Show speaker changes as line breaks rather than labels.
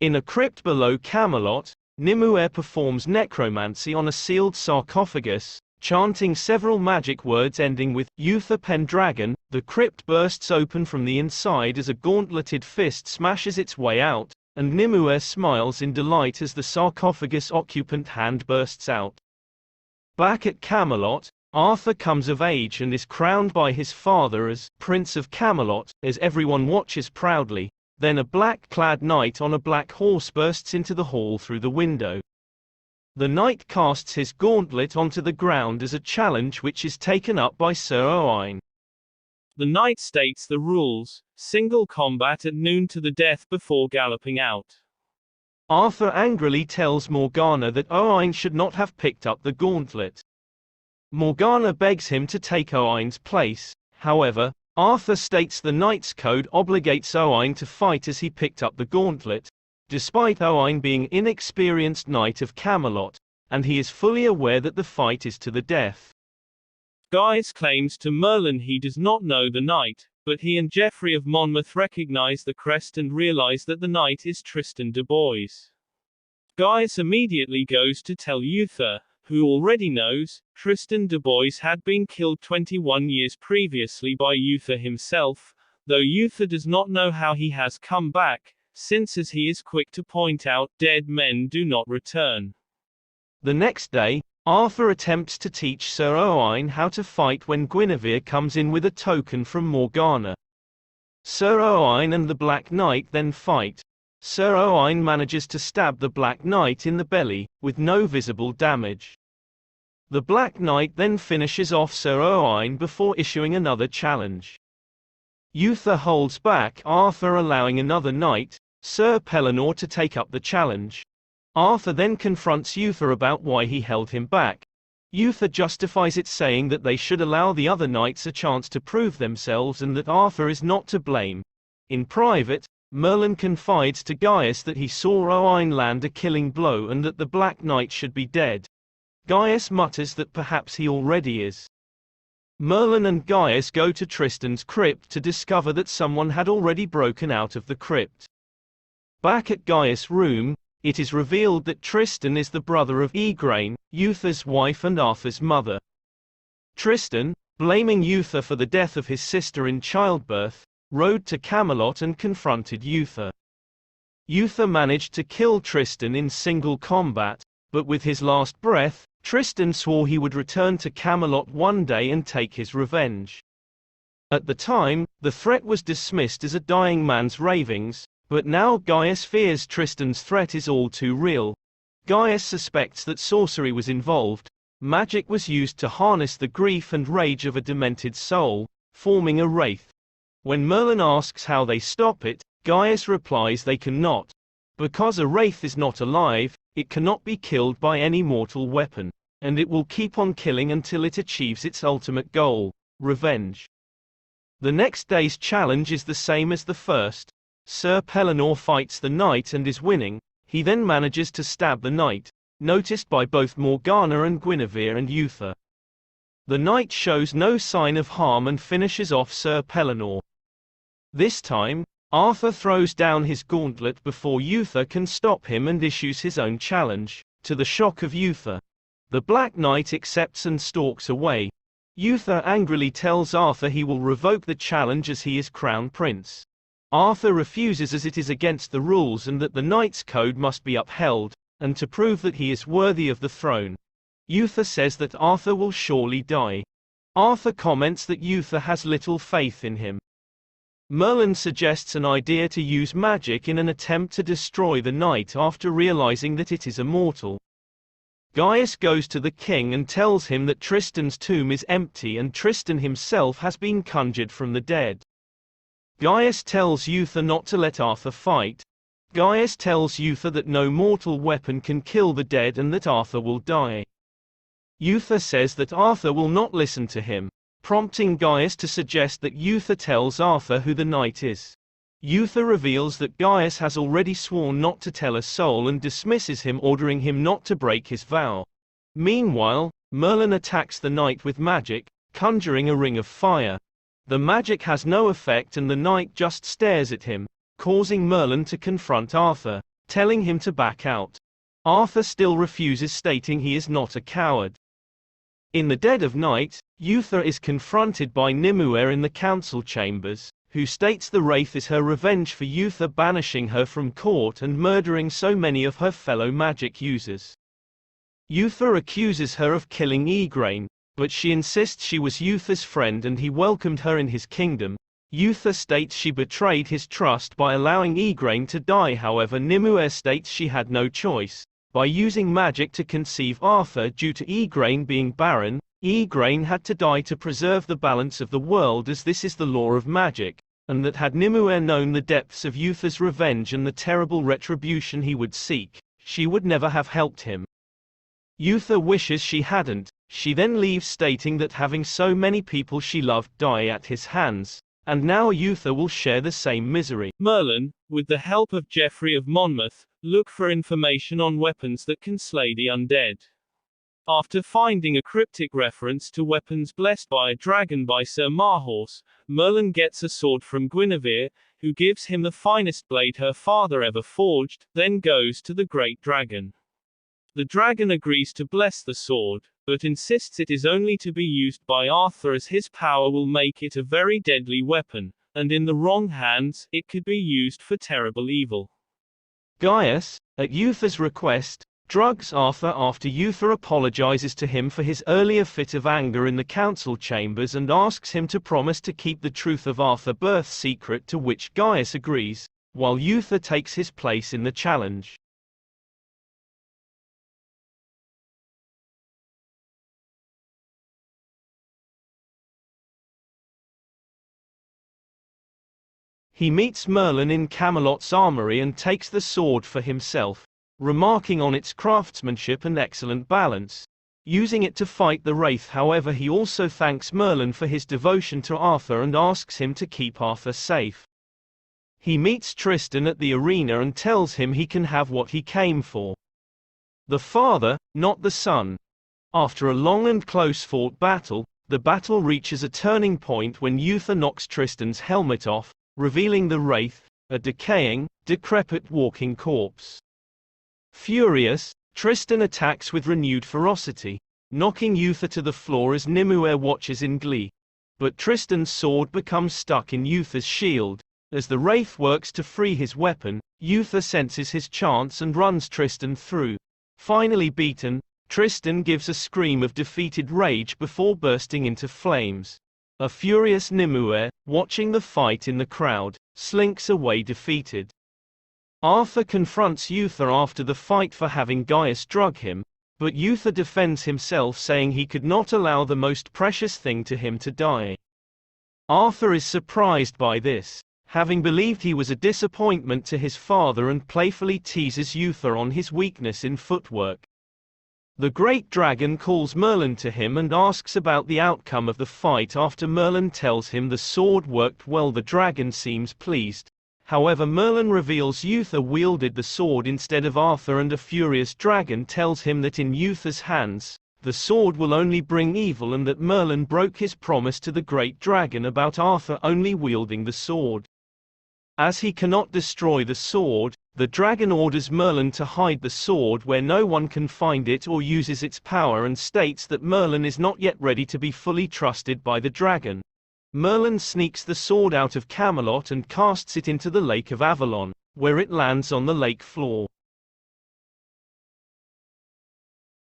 In a crypt below Camelot, Nimue performs necromancy on a sealed sarcophagus, chanting several magic words ending with Uther Pendragon. The crypt bursts open from the inside as a gauntleted fist smashes its way out, and Nimue smiles in delight as the sarcophagus occupant hand bursts out. Back at Camelot, Arthur comes of age and is crowned by his father as Prince of Camelot, as everyone watches proudly. Then a black-clad knight on a black horse bursts into the hall through the window. The knight casts his gauntlet onto the ground as a challenge which is taken up by Sir Owain. The knight states the rules: single combat at noon to the death before galloping out. Arthur angrily tells Morgana that Owain should not have picked up the gauntlet. Morgana begs him to take Owain's place. However, Arthur states the knight's code obligates Owain to fight as he picked up the gauntlet, despite Owain being an inexperienced knight of Camelot, and he is fully aware that the fight is to the death. Gaius claims to Merlin he does not know the knight, but he and Geoffrey of Monmouth recognize the crest and realize that the knight is Tristan de Bois. Gaius immediately goes to tell Uther, who already knows. Tristan de Bois had been killed 21 years previously by Uther himself, though Uther does not know how he has come back, since as he is quick to point out, dead men do not return. The next day, Arthur attempts to teach Sir Owain how to fight when Guinevere comes in with a token from Morgana. Sir Owain and the Black Knight then fight. Sir Owain manages to stab the Black Knight in the belly, with no visible damage. The Black Knight then finishes off Sir Owain before issuing another challenge. Uther holds back Arthur, allowing another knight, Sir Pellinore, to take up the challenge. Arthur then confronts Uther about why he held him back. Uther justifies it, saying that they should allow the other knights a chance to prove themselves and that Arthur is not to blame. In private, Merlin confides to Gaius that he saw Owain land a killing blow and that the Black Knight should be dead. Gaius mutters that perhaps he already is. Merlin and Gaius go to Tristan's crypt to discover that someone had already broken out of the crypt. Back at Gaius' room, it is revealed that Tristan is the brother of Igraine, Uther's wife and Arthur's mother. Tristan, blaming Uther for the death of his sister in childbirth, rode to Camelot and confronted Uther. Uther managed to kill Tristan in single combat, but with his last breath, Tristan swore he would return to Camelot one day and take his revenge. At the time, the threat was dismissed as a dying man's ravings, but now Gaius fears Tristan's threat is all too real. Gaius suspects that sorcery was involved. Magic was used to harness the grief and rage of a demented soul, forming a wraith. When Merlin asks how they stop it, Gaius replies they cannot. Because a wraith is not alive, it cannot be killed by any mortal weapon, and it will keep on killing until it achieves its ultimate goal, revenge. The next day's challenge is the same as the first. Sir Pellinore fights the knight and is winning. He then manages to stab the knight, noticed by both Morgana and Guinevere and Uther. The knight shows no sign of harm and finishes off Sir Pellinore. This time, Arthur throws down his gauntlet before Uther can stop him and issues his own challenge, to the shock of Uther. The Black Knight accepts and stalks away. Uther angrily tells Arthur he will revoke the challenge as he is crown prince. Arthur refuses as it is against the rules and that the knight's code must be upheld, and to prove that he is worthy of the throne. Uther says that Arthur will surely die. Arthur comments that Uther has little faith in him. Merlin suggests an idea to use magic in an attempt to destroy the knight after realizing that it is immortal. Gaius goes to the king and tells him that Tristan's tomb is empty and Tristan himself has been conjured from the dead. Gaius tells Uther not to let Arthur fight. Gaius tells Uther that no mortal weapon can kill the dead and that Arthur will die. Uther says that Arthur will not listen to him, prompting Gaius to suggest that Uther tells Arthur who the knight is. Uther reveals that Gaius has already sworn not to tell a soul and dismisses him, ordering him not to break his vow. Meanwhile, Merlin attacks the knight with magic, conjuring a ring of fire. The magic has no effect and the knight just stares at him, causing Merlin to confront Arthur, telling him to back out. Arthur still refuses, stating he is not a coward. In the dead of night, Uther is confronted by Nimue in the council chambers, who states the wraith is her revenge for Uther banishing her from court and murdering so many of her fellow magic users. Uther accuses her of killing Igraine, but she insists she was Uther's friend and he welcomed her in his kingdom. Uther states she betrayed his trust by allowing Igraine to die. However, Nimue states she had no choice. By using magic to conceive Arthur due to Igraine being barren, Igraine had to die to preserve the balance of the world, as this is the law of magic, and that had Nimue known the depths of Uther's revenge and the terrible retribution he would seek, she would never have helped him. Uther wishes she hadn't. She then leaves, stating that having so many people she loved die at his hands, and now Uther will share the same misery.
Merlin, with the help of Geoffrey of Monmouth, look for information on weapons that can slay the undead. After finding a cryptic reference to weapons blessed by a dragon by Sir Marhaus, Merlin gets a sword from Guinevere, who gives him the finest blade her father ever forged, then goes to the great dragon. The dragon agrees to bless the sword, but insists it is only to be used by Arthur, as his power will make it a very deadly weapon, and in the wrong hands, it could be used for terrible evil.
Gaius, at Uther's request, drugs Arthur after Uther apologizes to him for his earlier fit of anger in the council chambers and asks him to promise to keep the truth of Arthur's birth secret, to which Gaius agrees, while Uther takes his place in the challenge. He meets Merlin in Camelot's armory and takes the sword for himself, remarking on its craftsmanship and excellent balance, using it to fight the wraith. However, he also thanks Merlin for his devotion to Arthur and asks him to keep Arthur safe. He meets Tristan at the arena and tells him he can have what he came for. The father, not the son. After a long and close-fought battle, the battle reaches a turning point when Uther knocks Tristan's helmet off, revealing the wraith, a decaying, decrepit walking corpse. Furious, Tristan attacks with renewed ferocity, knocking Uther to the floor as Nimue watches in glee. But Tristan's sword becomes stuck in Uther's shield. As the wraith works to free his weapon, Uther senses his chance and runs Tristan through. Finally beaten, Tristan gives a scream of defeated rage before bursting into flames. A furious Nimue, watching the fight in the crowd, slinks away defeated. Arthur confronts Uther after the fight for having Gaius drug him, but Uther defends himself, saying he could not allow the most precious thing to him to die. Arthur is surprised by this, having believed he was a disappointment to his father, and playfully teases Uther on his weakness in footwork. The great dragon calls Merlin to him and asks about the outcome of the fight. After Merlin tells him the sword worked well, the dragon seems pleased. However, Merlin reveals Uther wielded the sword instead of Arthur, and a furious dragon tells him that in Uther's hands, the sword will only bring evil, and that Merlin broke his promise to the great dragon about Arthur only wielding the sword. As he cannot destroy the sword, the dragon orders Merlin to hide the sword where no one can find it or uses its power, and states that Merlin is not yet ready to be fully trusted by the dragon. Merlin sneaks the sword out of Camelot and casts it into the Lake of Avalon, where it lands on the lake floor.